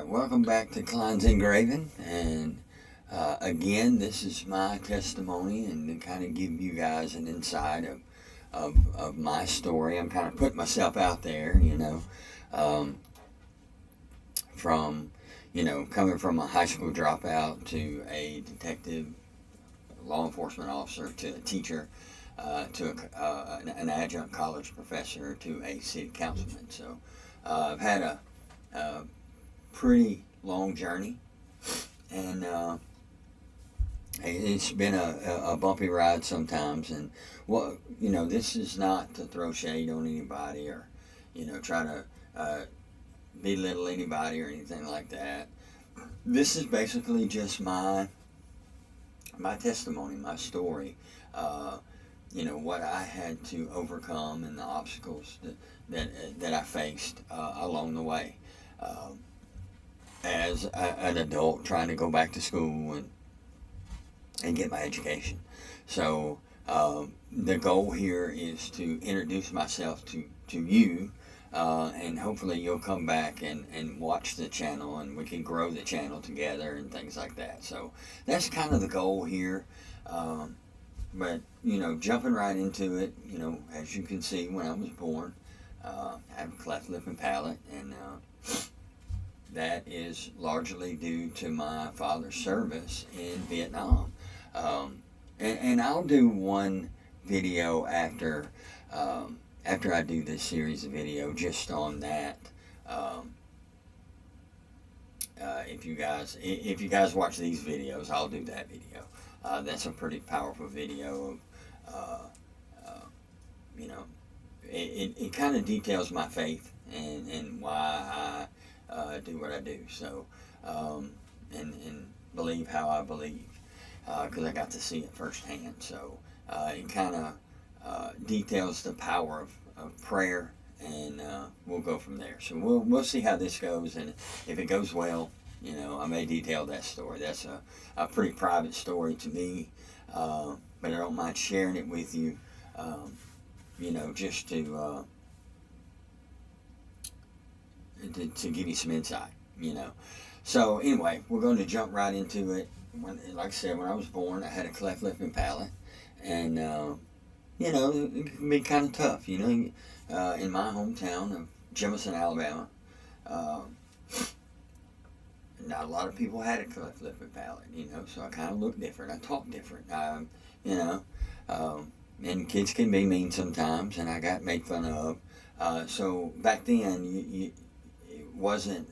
Welcome back to Klein's Engraving, and again, this is my testimony, and to kind of give you guys an insight of my story. I'm kind of putting myself out there, um, from, coming from a high school dropout to a detective, law enforcement officer, to a teacher, an adjunct college professor, to a city councilman. So I've had a pretty long journey, and it's been a bumpy ride sometimes. And this is not to throw shade on anybody or try to belittle anybody or anything like that. This is basically just my testimony, my story. What I had to overcome and the obstacles that I faced along the way. As an adult trying to go back to school and get my education. So the goal here is to introduce myself to you, and hopefully you'll come back and watch the channel, and we can grow the channel together and things like that. So that's kind of the goal here. But jumping right into it, as you can see, when I was born, I have a cleft lip and palate, and that is largely due to my father's service in Vietnam. And I'll do one video after I do this series of video just on that. If you guys watch these videos, I'll do that video. That's a pretty powerful video. It kind of details my faith and why I do what I do. So, and believe how I believe, because I got to see it firsthand. So it kind of details the power of prayer, and we'll go from there. So we'll see how this goes, and if it goes well, I may detail that story. That's a pretty private story to me, but I don't mind sharing it with you, just to give you some insight, So anyway, we're going to jump right into it. Like I said, when I was born, I had a cleft lip and palate, and it can be kind of tough, in my hometown of Jemison, Alabama. Not a lot of people had a cleft lip and palate, so I kind of look different. I talk different, and kids can be mean sometimes, and I got made fun of. So back then, it wasn't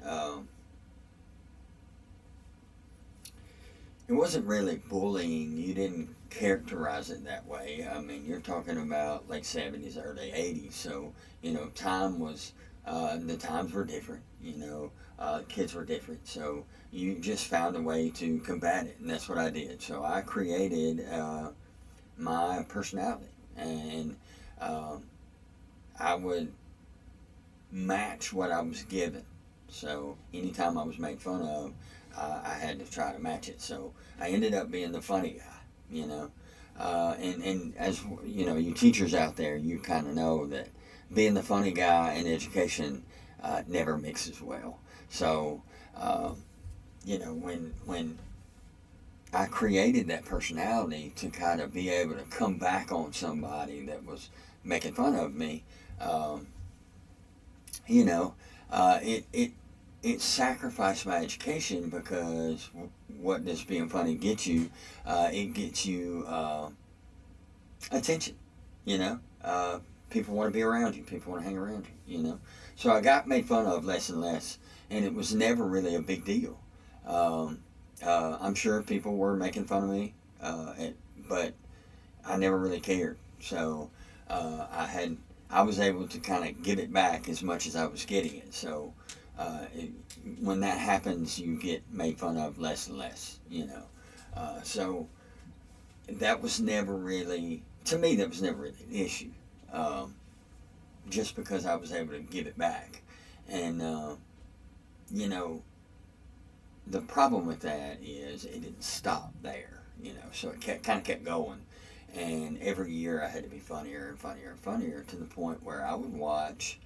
really bullying. You didn't characterize it that way. I mean, you're talking about late 70s, early 80s. So, time was, the times were different, kids were different. So you just found a way to combat it. And that's what I did. So I created my personality. And I would match what I was given. So anytime I was made fun of, I had to try to match it. So I ended up being the funny guy, and as you teachers out there, you kind of know that being the funny guy in education never mixes well. So when I created that personality to kind of be able to come back on somebody that was making fun of me, it sacrificed my education, because what does being funny get you? It gets you attention, people want to be around you, people want to hang around you, So I got made fun of less and less, and it was never really a big deal. I'm sure people were making fun of me, but I never really cared. So I was able to kind of give it back as much as I was getting it. So when that happens, you get made fun of less and less, so that was never really, to me, that was never really an issue, just because I was able to give it back. And the problem with that is it didn't stop there, so it kind of kept going. And every year I had to be funnier and funnier and funnier, to the point where I would watch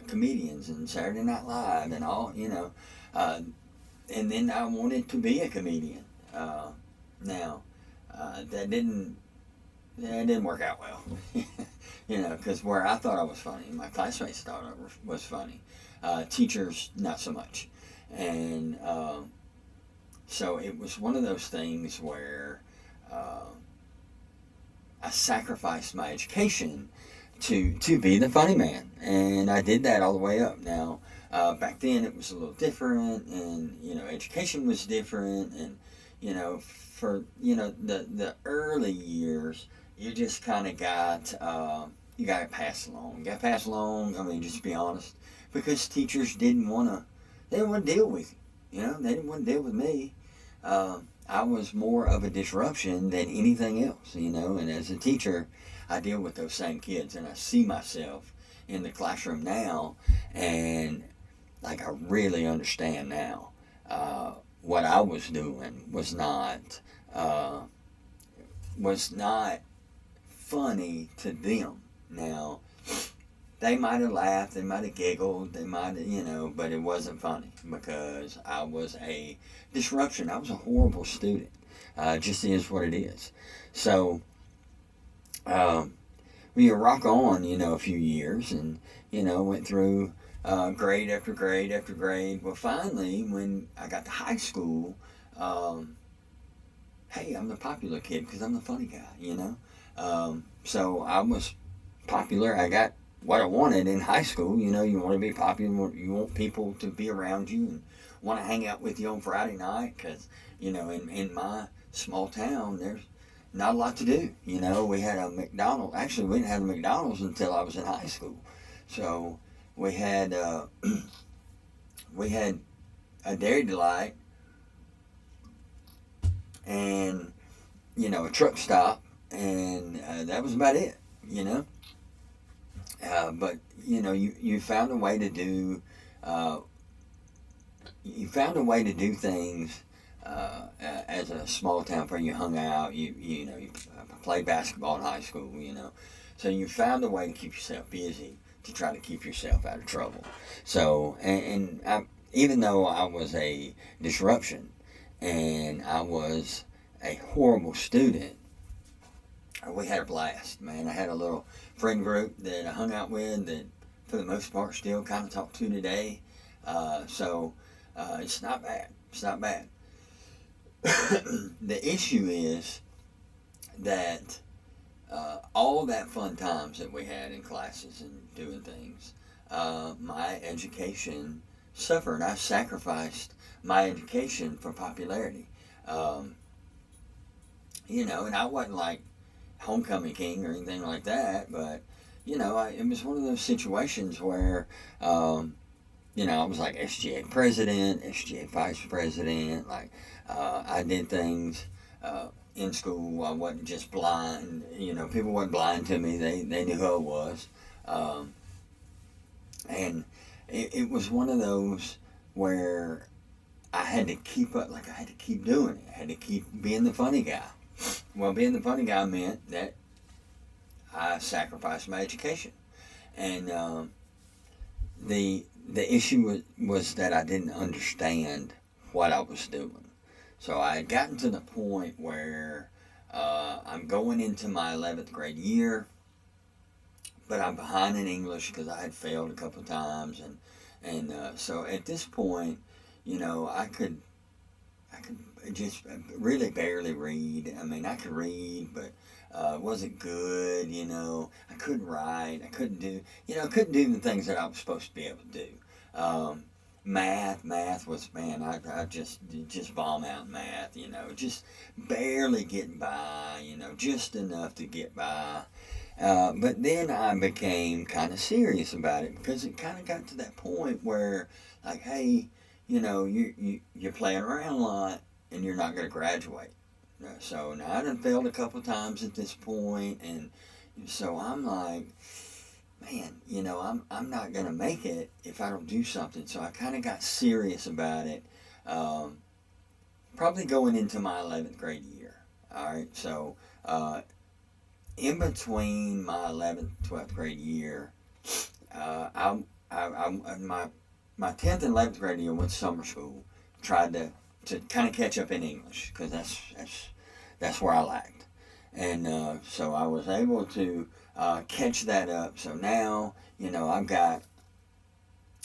comedians and Saturday Night Live and all, uh, and then I wanted to be a comedian. Now, that didn't work out well, because where I thought I was funny, my classmates thought I was funny, teachers not so much, and so it was one of those things where I sacrificed my education to be the funny man, and I did that all the way up. Now, back then it was a little different, and education was different, and for the early years, you just kind of got you got to pass along. You got to pass along. I mean, just be honest, because teachers didn't want to deal with you. They didn't want to deal with me. I was more of a disruption than anything else. And as a teacher, I deal with those same kids, and I see myself in the classroom now, and like I really understand now. What I was doing was not funny to them. Now, they might have laughed, they might have giggled, they might have, but it wasn't funny because I was a disruption. I was a horrible student. It just is what it is. So, we rock on, a few years, and, went through grade after grade after grade. Well, finally, when I got to high school, hey, I'm the popular kid because I'm the funny guy, So I was popular. I got what I wanted in high school. You want to be popular. You want people to be around you and want to hang out with you on Friday night because, in my small town, there's not a lot to do. We had a McDonald's. Actually, we didn't have a McDonald's until I was in high school. So we had a Dairy Delight and, a truck stop, and that was about it, But, you found a way to do, things as a small town where you hung out, you played basketball in high school, So you found a way to keep yourself busy to try to keep yourself out of trouble. So, and even though I was a disruption and I was a horrible student, we had a blast, man. I had a little friend group that I hung out with that, for the most part, still kind of talk to today. So it's not bad. It's not bad. The issue is that all that fun times that we had in classes and doing things, my education suffered. I sacrificed my education for popularity. And I wasn't like homecoming king or anything like that, but it was one of those situations where I was like SGA president, SGA vice president. Like I did things in school. I wasn't just blind. People weren't blind to me. They knew who I was, and it was one of those where I had to keep up. Like I had to keep doing it. I had to keep being the funny guy. Well, being the funny guy meant that I sacrificed my education, and the issue was that I didn't understand what I was doing. So I had gotten to the point where I'm going into my 11th grade year, but I'm behind in English because I had failed a couple of times, and so at this point, I could just really barely read. I mean, I could read, but it wasn't good. I couldn't write. I couldn't do the things that I was supposed to be able to do. Math was, man, I just bomb out math. Just barely getting by. Just enough to get by. But then I became kind of serious about it because it kind of got to that point where, like, hey, you're playing around a lot and you're not going to graduate. So now I done failed a couple times at this point, and so I'm like, man, I'm not going to make it if I don't do something. So I kind of got serious about it, probably going into my 11th grade year. All right, so in between my 11th, 12th grade year, My 10th and 11th grade year went to summer school. Tried to kind of catch up in English because that's where I lacked, and so I was able to catch that up. So now I've got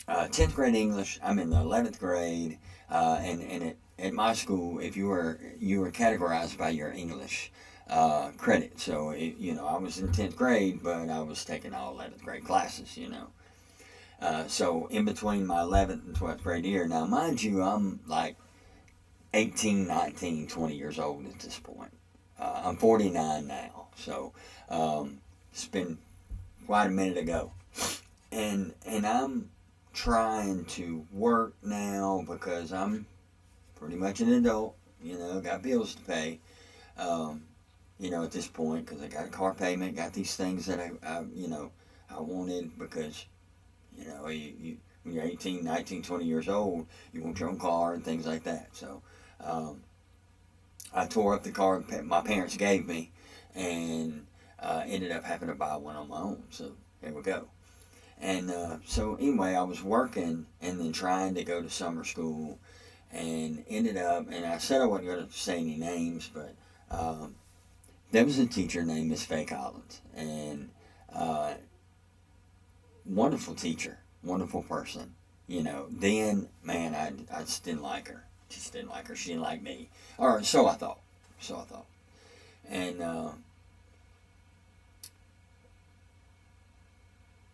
10th grade English. I'm in the 11th grade, and at my school, if you were categorized by your English credit. So I was in 10th grade, but I was taking all 11th grade classes. So in between my 11th and 12th grade year, now mind you, I'm like 18, 19, 20 years old at this point. I'm 49 now, so it's been quite a minute ago, and I'm trying to work now because I'm pretty much an adult. Got bills to pay. At this point, because I got a car payment, got these things that I wanted because when you're 18, 19, 20 years old, you want your own car and things like that. So I tore up the car my parents gave me and ended up having to buy one on my own. So there we go. And so anyway, I was working and then trying to go to summer school and ended up, and I said I wasn't going to say any names, but there was a teacher named Miss Faye Collins, and wonderful teacher, wonderful person. Then, man, I just didn't like her. Just didn't like her. She didn't like me. Or so I thought. And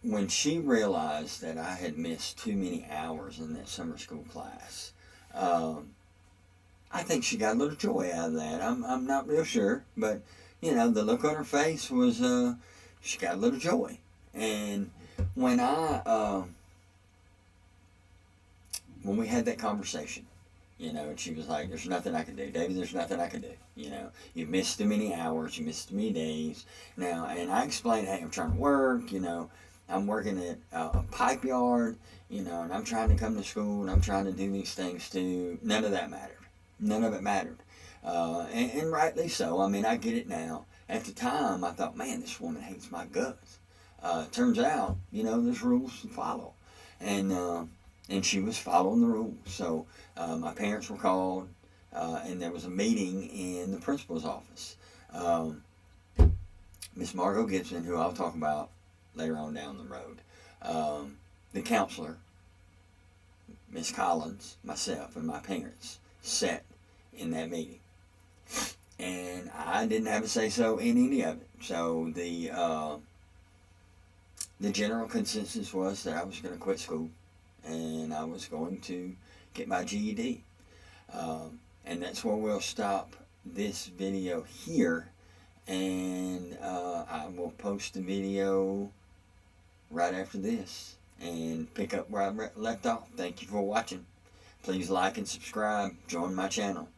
when she realized that I had missed too many hours in that summer school class, I think she got a little joy out of that. I'm not real sure, but the look on her face was she got a little joy. And when when we had that conversation, and she was like, "There's nothing I can do, David. There's nothing I can do. You missed too many hours. You missed too many days." Now, and I explained, "Hey, I'm trying to work. I'm working at a pipe yard. And I'm trying to come to school, and I'm trying to do these things too." None of that mattered. None of it mattered, and rightly so. I mean, I get it now. At the time, I thought, "Man, this woman hates my guts." Turns out, there's rules to follow, and she was following the rules. So my parents were called, and there was a meeting in the principal's office. Miss Margot Gibson, who I'll talk about later on down the road, the counselor, Miss Collins, myself, and my parents sat in that meeting, and I didn't have a say-so in any of it. So the general consensus was that I was going to quit school and I was going to get my GED. And that's where we'll stop this video here, and I will post the video right after this and pick up where I left off. Thank you for watching. Please like and subscribe. Join my channel.